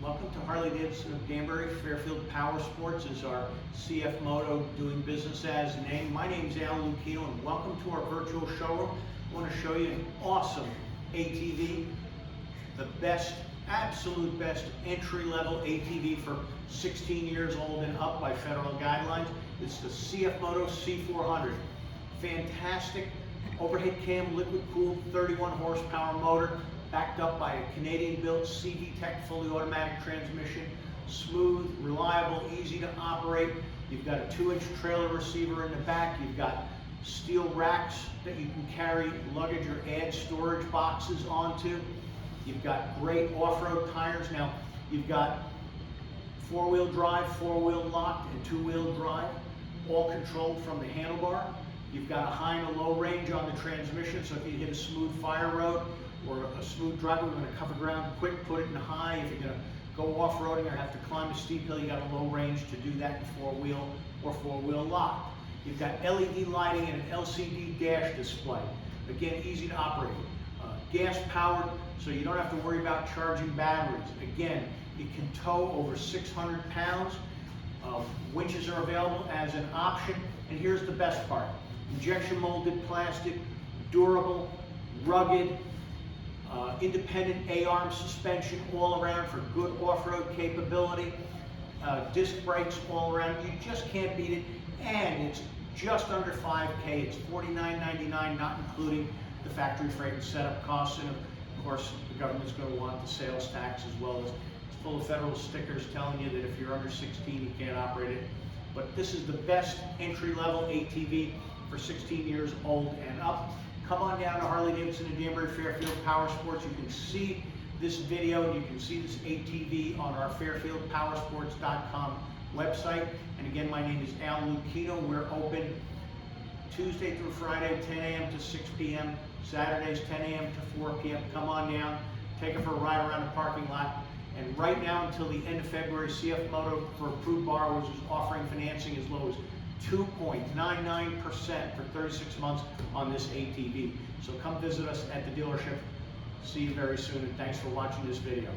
Welcome to Harley-Davidson of Danbury. Fairfield Power Sports is our CFMoto doing business as name. My name is Al Lucchino and welcome to our virtual showroom. I want to show you an awesome ATV, the best, absolute best entry-level ATV for 16 years old and up by federal guidelines. It's the CFMoto C400. Fantastic overhead cam, liquid-cooled 31 horsepower motor, backed up by a Canadian-built CVTech fully automatic transmission. Smooth, reliable, easy to operate. You've got a 2-inch trailer receiver in the back. You've got steel racks that you can carry luggage or add storage boxes onto. You've got great off-road tires. Now, you've got 4-wheel drive, 4-wheel locked, and 2-wheel drive, all controlled from the handlebar. You've got a high and a low range on the transmission, so if you hit a smooth fire road or a smooth driveway, we're going to cover ground quick, put it in high. If you're going to go off-roading or have to climb a steep hill, you got a low range to do that in 4-wheel or 4-wheel locked. You've got LED lighting and an LCD dash display. Again, easy to operate. Gas powered, so you don't have to worry about charging batteries. Again, it can tow over 600 pounds. Winches are available as an option. And here's the best part. Injection molded plastic, durable, rugged, independent A-arm suspension all around for good off-road capability. Disc brakes all around. You just can't beat it. And it's just under $5K. It's $49.99, not including the factory freight and setup costs. And of course, the government's going to want the sales tax as well. As it's full of federal stickers telling you that if you're under 16, you can't operate it. But this is the best entry-level ATV for 16 years old and up. Come on down to Harley-Davidson and Danbury Fairfield Power Sports. You can see this video and you can see this ATV on our fairfieldpowersports.com website. And again, my name is Al Lucchino. We're open Tuesday through Friday, 10 a.m. to 6 p.m., Saturdays, 10 a.m. to 4 p.m. Come on down, take it for a ride around the parking lot. And right now until the end of February, CFMoto for approved borrowers is offering financing as low as 2.99% for 36 months on this ATV. So come visit us at the dealership. See you very soon, and thanks for watching this video.